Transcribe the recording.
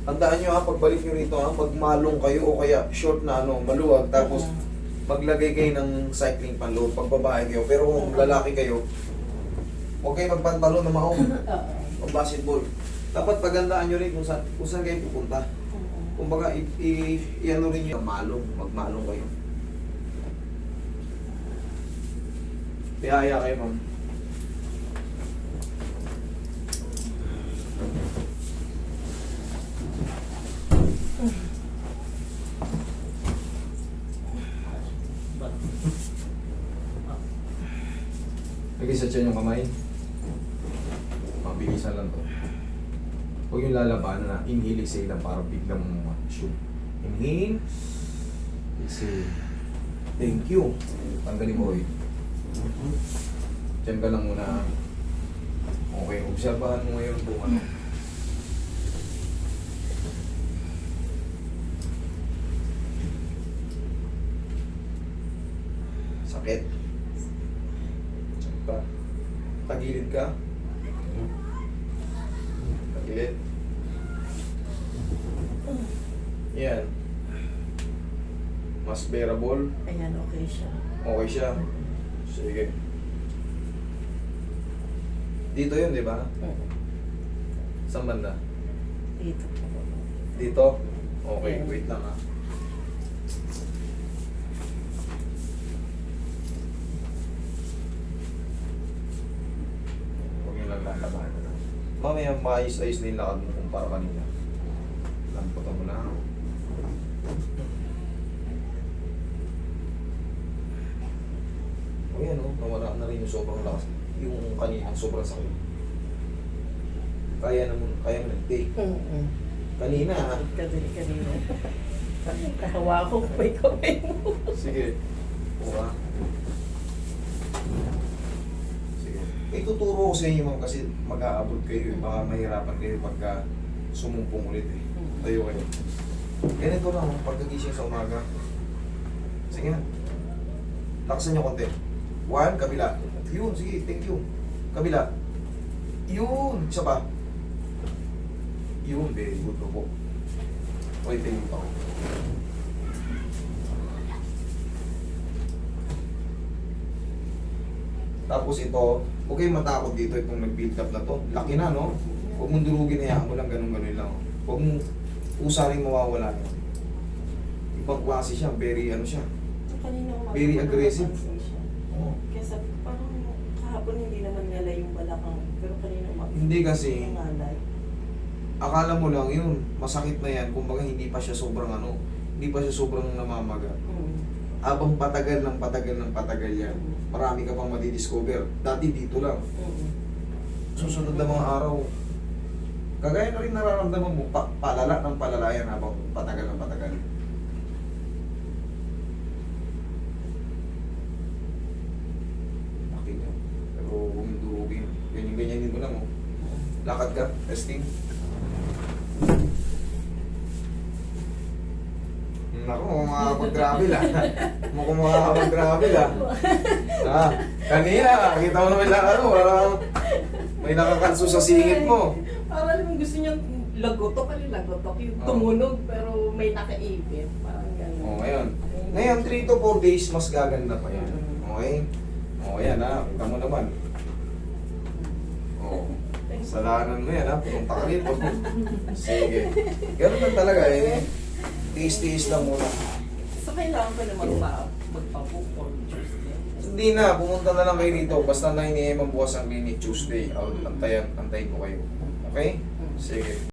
Tandaan nyo ha, pagbalik nyo rito ha, magmalong kayo o kaya short na ano, maluwag, tapos maglagay kayo ng cycling panload pag babae kayo. Pero kung lalaki kayo, huwag kayo magpantalon na maong o basketball. Dapat pagandaan nyo rin kung saan kayo pupunta. Kumbaga, i-ano rin nyo, magmalong kayo. Tihaya kayo, ma'am. Lagi sa tiyan yung kamay. Mabilisan lang to. Huwag yung lalabanan na inhale, exhale lang para biglang shoot. Inhale. Exhale. Thank you. Tanggalin mo eh. Diyan ka lang muna. Okay, obserbahan mo ngayon kung ano. Sakit. Pa. Tagilid ka. Tagilid. Yan. Mas bearable. Ayan, okay siya. Okay siya. Sige. Dito yun, di ba? Saan banda? Dito po. Dito? Okay, wait lang ha. Huwag yung lang lalabanan na. Mamaya maayos-ayos na yung lakad mo kumpara kanina. Lamputan mo lang. O yan o, nawala na rin yung sobrang lakas. Yung kanina, sobrang sakit. Kaya mo take. Kanina ha. Kanina. Kahawa ko pa ikaw mo. Sige. Buka. Sige. Ituturo ko sa inyo ma'am kasi mag-aabot kayo eh. Baka mahirapan kayo pagka sumumpong ulit eh. Tayo kayo. Ganito lang pagkagising sa umaga. Sige na. Lakasan nyo konti. 1, kabila. Yun, sige, thank you. Kabila. Yun, isa pa. Yun, very good po. Okay, thank you pa ako. Tapos ito, huwag kayong matakot dito itong nag-build up na to. Laki na, no? Huwag mong durugin, hayaan mo lang, ganun-ganun lang. Huwag mong usaring mawawala na. Ibang klase siya, very ano siya. Very aggressive. Oo. Kesa parang kahapon hindi naman ngalay yung balakang. Pero kanina Hindi kasi, ngalay. akala mo lang yun, masakit na yan. Kumbaga hindi pa siya sobrang ano, hindi pa siya sobrang namamaga. Habang patagal ng patagal yan, marami ka pang madidiscover. Dati dito lang. Susunod na mga araw, kagaya na rin nararamdaman mo, palala ng palala yan habang patagal ng patagal. Laki niya. Pero huwag yung durugin. Ganyan-ganyanin mo lang. Oh. Lakad ka, testing. Naku, mukhang makakapag-gravel ah. Mukhang makakapag-gravel ah. Ah, kanina, kita mo naman lang ano, parang may nakakanso sa singit mo. Parang naman gusto niyang lagotok, yung tumunog pero may nakaipit. Parang gano'n. Oh, ngayon. Ngayon, 3 to 4 days, mas gaganda pa yan. Okay? Oh, yan ha. Kita mo naman. Oh. Salanan mo yan ha. Pumunta ka rito. Sige. Ganun lang talaga eh. Tiis-tiis lang muna. So, kailangan ko na magpa-book on Tuesday? Hindi na. Pumunta na lang kayo dito. Basta 9 AM ang bukas ang clinic Tuesday. Antayin ko kayo. Okay? Sige.